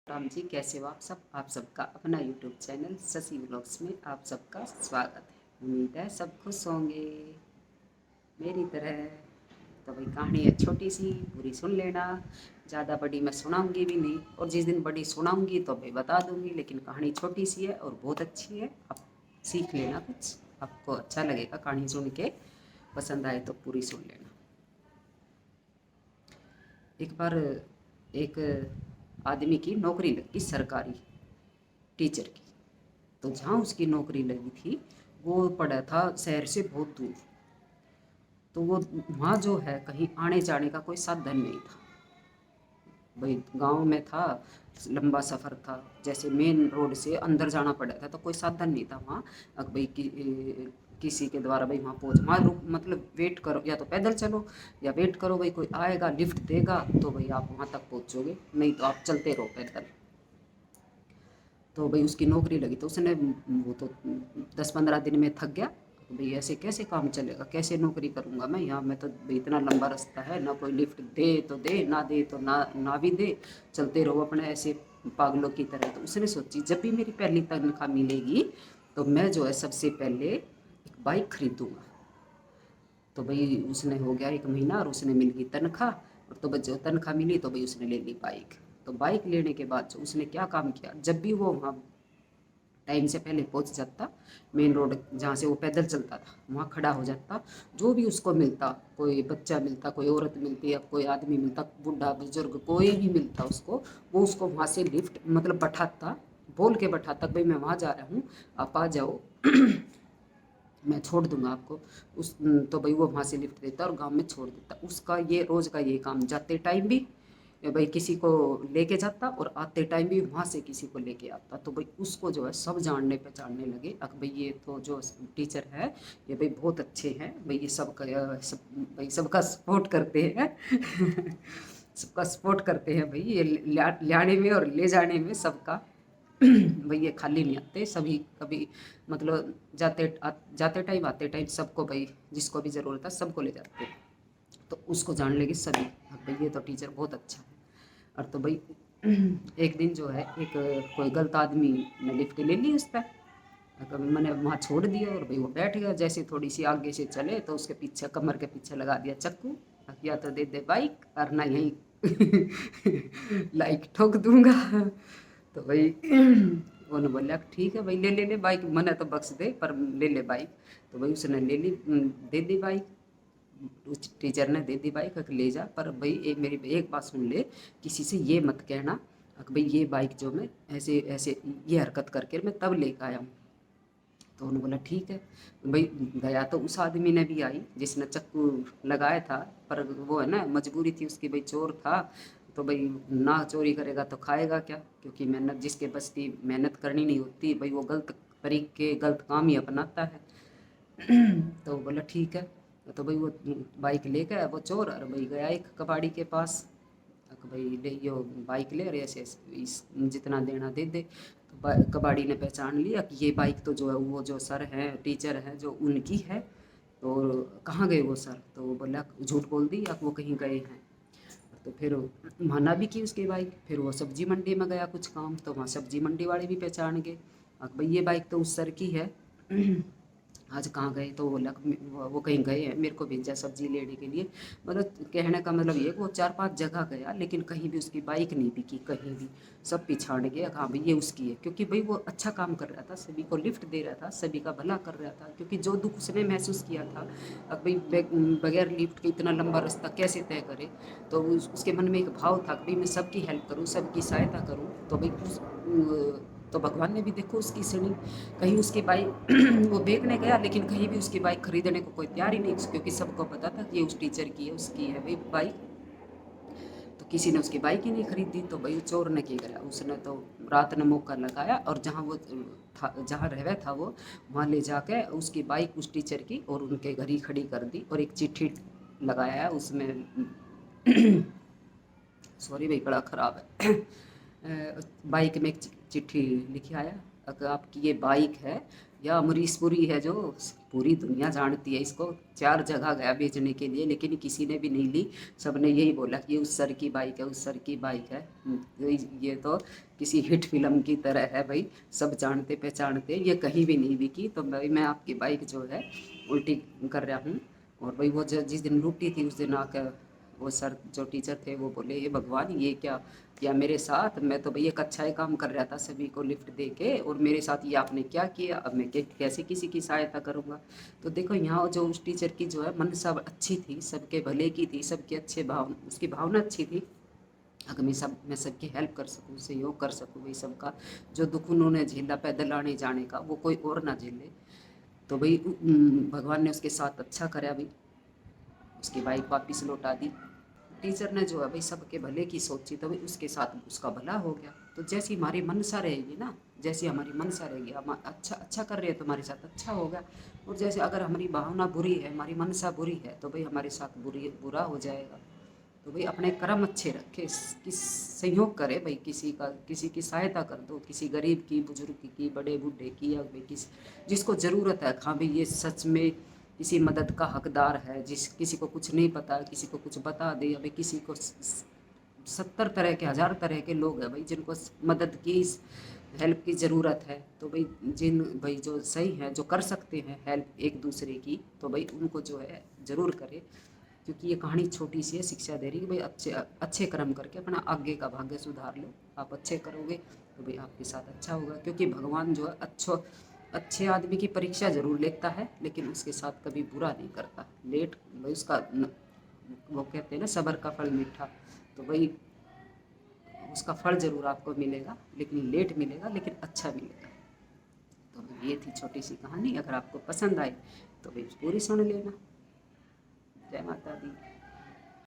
राम जी, कैसे हो आप सबका अपना यूट्यूब चैनल शशि व्लॉग्स में आप सबका स्वागत है। उम्मीद है सब खुश होंगे मेरी तरह। तो भाई कहानी है छोटी सी, पूरी सुन लेना। ज़्यादा बड़ी मैं सुनाऊंगी भी नहीं, और जिस दिन बड़ी सुनाऊंगी तो भाई बता दूंगी, लेकिन कहानी छोटी सी है और बहुत अच्छी है। आप सीख लेना, कुछ आपको अच्छा लगेगा कहानी सुन के। पसंद आए तो पूरी सुन लेना। एक बार एक आदमी की नौकरी लगी, सरकारी टीचर की। तो जहाँ उसकी नौकरी लगी थी वो पड़ा था शहर से बहुत दूर। तो वो वहाँ जो है कहीं आने जाने का कोई साधन नहीं था। भाई गांव में था, लंबा सफ़र था, जैसे मेन रोड से अंदर जाना पड़ा था, तो कोई साधन नहीं था वहाँ। अब भाई किसी के द्वारा भाई वहाँ पहुँच, वहाँ रुक मतलब वेट करो, या तो पैदल चलो या वेट करो भाई कोई आएगा लिफ्ट देगा तो भाई आप वहाँ तक पहुँचोगे, नहीं तो आप चलते रहो पैदल। तो भाई उसकी नौकरी लगी तो उसने वो तो 10-15 दिन में थक गया। तो भाई ऐसे कैसे काम चलेगा, कैसे नौकरी करूँगा मैं यहाँ, मैं तो भाई इतना लंबा रास्ता है, ना कोई लिफ्ट दे तो दे, ना दे तो ना भी दे, चलते रहो अपने ऐसे पागलों की तरह। तो उसने सोची जब भी मेरी पहली तनख्वाह मिलेगी तो मैं जो है सबसे पहले एक बाइक खरीदूँगा। तो भाई उसने हो गया 1 महीना और उसने मिल गई तनख्वाह। और तो बस जो तनख्वाह मिली तो भाई उसने ले ली बाइक। तो बाइक लेने के बाद जो उसने क्या काम किया, जब भी वो वहाँ टाइम से पहले पहुंच जाता, मेन रोड जहाँ से वो पैदल चलता था वहाँ खड़ा हो जाता, जो भी उसको मिलता, कोई बच्चा मिलता, कोई औरत मिलती, अब कोई आदमी मिलता, बूढ़ा बुजुर्ग कोई भी मिलता उसको, वो उसको वहाँ से लिफ्ट मतलब बैठाता, बोल के बैठाता भाई मैं वहाँ जा रहा हूँ, आप आ जाओ मैं छोड़ दूंगा आपको। उस तो भाई वो वहाँ से लिफ्ट देता और गांव में छोड़ देता। उसका ये रोज़ का ये काम, जाते टाइम भी भाई किसी को लेके जाता और आते टाइम भी वहाँ से किसी को लेके आता। तो भाई उसको जो है सब जानने पहचानने लगे, अब भाई ये तो जो टीचर है ये भाई बहुत अच्छे हैं भाई, ये सब भाई सबका सपोर्ट करते हैं सबका सपोर्ट करते हैं भाई, ये लाने में और ले जाने में सबका भाई ये खाली नहीं आते, सभी कभी मतलब जाते टाइम आते टाइम सबको भाई जिसको भी ज़रूरत है सबको ले जाते हैं। तो उसको जान लेगी सभी, अब भाई ये तो टीचर बहुत अच्छा है। और तो भाई एक दिन जो है एक कोई गलत आदमी ने लिफ्ट ले ली उस पर, मैंने वहाँ छोड़ दिया और भाई वो बैठ गया। जैसे थोड़ी सी आगे से चले तो उसके पीछे कमर के पीछे लगा दिया चाकू, या तो दे दे बाइक और ना यहीं लाइक ठोक दूंगा। तो भाई उन्होंने बोला ठीक है भाई ले ले बाइक, मना तो बख्श दे पर ले ले बाइक। तो भाई उसने ले ली, दे दी बाइक। उस टीचर ने दे दी बाइक कि ले जा, पर भाई मेरी एक बात सुन ले, किसी से ये मत कहना कि भाई ये बाइक जो मैं ऐसे ऐसे ये हरकत करके मैं तब लेकर आया हूँ। तो उन्होंने बोला ठीक है भाई। गया तो उस आदमी ने भी आई जिसने चाकू लगाया था, पर वो है ना मजबूरी थी उसकी, भाई चोर था तो भाई ना चोरी करेगा तो खाएगा क्या, क्योंकि मेहनत जिसके बस की मेहनत करनी नहीं होती भाई वो गलत तरीके गलत काम ही अपनाता है। तो बोला ठीक है। तो भाई वो बाइक ले गया वो चोर, और भाई गया एक कबाड़ी के पास, तो भाई ले यो बाइक ले, और ऐसे इस जितना देना दे दे। तो कबाड़ी ने पहचान लिया कि ये बाइक तो जो है वो जो सर हैं टीचर हैं जो उनकी है। तो कहाँ गए वो सर, तो वो बोला झूठ बोल दी या वो कहीं गए हैं। तो फिर माना भी की उसकी बाइक। फिर वो सब्जी मंडी में गया कुछ काम, तो वहाँ सब्जी मंडी वाले भी पहचान गए, अब भाई ये बाइक तो उस सर की है। आज कहाँ गए, तो बोला वो कहीं गए हैं, मेरे को भेजा सब्जी लेने के लिए। मतलब कहने का मतलब ये कि वो 4-5 जगह गया लेकिन कहीं भी उसकी बाइक नहीं बिकी, कहीं भी सब पिछाड़ गया, हाँ भाई ये उसकी है, क्योंकि भाई वो अच्छा काम कर रहा था, सभी को लिफ्ट दे रहा था, सभी का भला कर रहा था। क्योंकि जो दुख उसने महसूस किया था, अब भाई बगैर लिफ्ट के इतना लंबा रास्ता कैसे तय करे, तो उसके मन में एक भाव था कि भाई मैं सबकी हेल्प करूँ, सबकी सहायता करूँ। तो भाई तो भगवान ने भी देखो उसकी सुनी। कहीं उसकी बाइक वो बेचने गया लेकिन कहीं भी उसकी बाइक खरीदने को कोई तैयार ही नहीं, क्योंकि सबको पता था कि ये उस टीचर की है, उसकी है भाई बाइक। तो किसी ने उसकी बाइक ही नहीं खरीदी। तो भाई चोर ने क्या करा, उसने तो रात ने मौका लगाया और जहाँ वो था, जहाँ रह था वो, वहाँ ले जाके उसकी बाइक उस टीचर की और उनके घर ही खड़ी कर दी, और एक चिट्ठी लगाया उसमें सॉरी भाई बड़ा ख़राब है बाइक में एक चिट्ठी लिखी आया, अगर आपकी ये बाइक है या अमरीशपुरी है जो पूरी दुनिया जानती है इसको, 4 जगह गया बेचने के लिए लेकिन किसी ने भी नहीं ली। सबने यही बोला कि ये उस सर की बाइक है, उस सर की बाइक है। ये तो किसी हिट फिल्म की तरह है भाई, सब जानते पहचानते। ये कहीं भी नहीं बिकी। तो भाई मैं आपकी बाइक जो है उल्टी कर रहा हूँ। और भाई वो जिस दिन लूटी थी उस दिन आकर वो सर जो टीचर थे वो बोले, ये भगवान ये क्या किया मेरे साथ, मैं तो भाई एक अच्छा ही काम कर रहा था सभी को लिफ्ट दे के, और मेरे साथ ये आपने क्या किया, अब मैं कैसे किसी की सहायता करूँगा। तो देखो यहाँ जो उस टीचर की जो है मनसा अच्छी थी, सबके भले की थी, सबके अच्छे भाव, उसकी भावना अच्छी थी। अगर मैं सबकी हेल्प कर सकूँ, सहयोग कर सकूँ, भाई सबका जो दुख उन्होंने झेला पैदल आने जाने का वो कोई और ना झेले, तो भाई भगवान ने उसके साथ अच्छा करा भाई, उसकी बाइक वापस लौटा दी। टीचर ने जो है भाई सबके भले की सोची, तो भाई उसके साथ उसका भला हो गया। तो जैसी हमारी मनसा रहेगी ना, जैसी हमारी मनसा रहेगी, हम अच्छा अच्छा कर रहे हैं तो हमारे साथ अच्छा होगा। और जैसे अगर हमारी भावना बुरी है, हमारी मनसा बुरी है, तो भाई हमारे साथ बुरा हो जाएगा। तो भाई अपने कर्म अच्छे रखे, किस सहयोग करे भाई, किसी की सहायता कर दो, किसी गरीब की, बुजुर्ग की, बड़े बूढ़े की, या भाई जिसको ज़रूरत है। हाँ भाई ये सच में किसी मदद का हकदार है, किसी को कुछ नहीं पता, किसी को कुछ बता दे, या भाई किसी को 70 तरह के 1000 तरह के लोग हैं भाई जिनको मदद की, हेल्प की ज़रूरत है। तो भाई भाई जो सही है, जो कर सकते हैं हेल्प एक दूसरे की, तो भाई उनको जो है ज़रूर करे। क्योंकि ये कहानी छोटी सी है, शिक्षा दे रही है कि भाई अच्छे अच्छे कर्म करके अपना आगे का भाग्य सुधार लो। आप अच्छे करोगे तो भाई आपके साथ अच्छा होगा। क्योंकि भगवान जो है अच्छे आदमी की परीक्षा जरूर लेता है, लेकिन उसके साथ कभी बुरा नहीं करता। लेट भाई वो कहते हैं ना, सब्र का फल मीठा। तो भाई उसका फल जरूर आपको मिलेगा, लेकिन लेट मिलेगा, लेकिन अच्छा मिलेगा। तो ये थी छोटी सी कहानी। अगर आपको पसंद आए तो भाई पूरी सुन लेना। जय माता दी।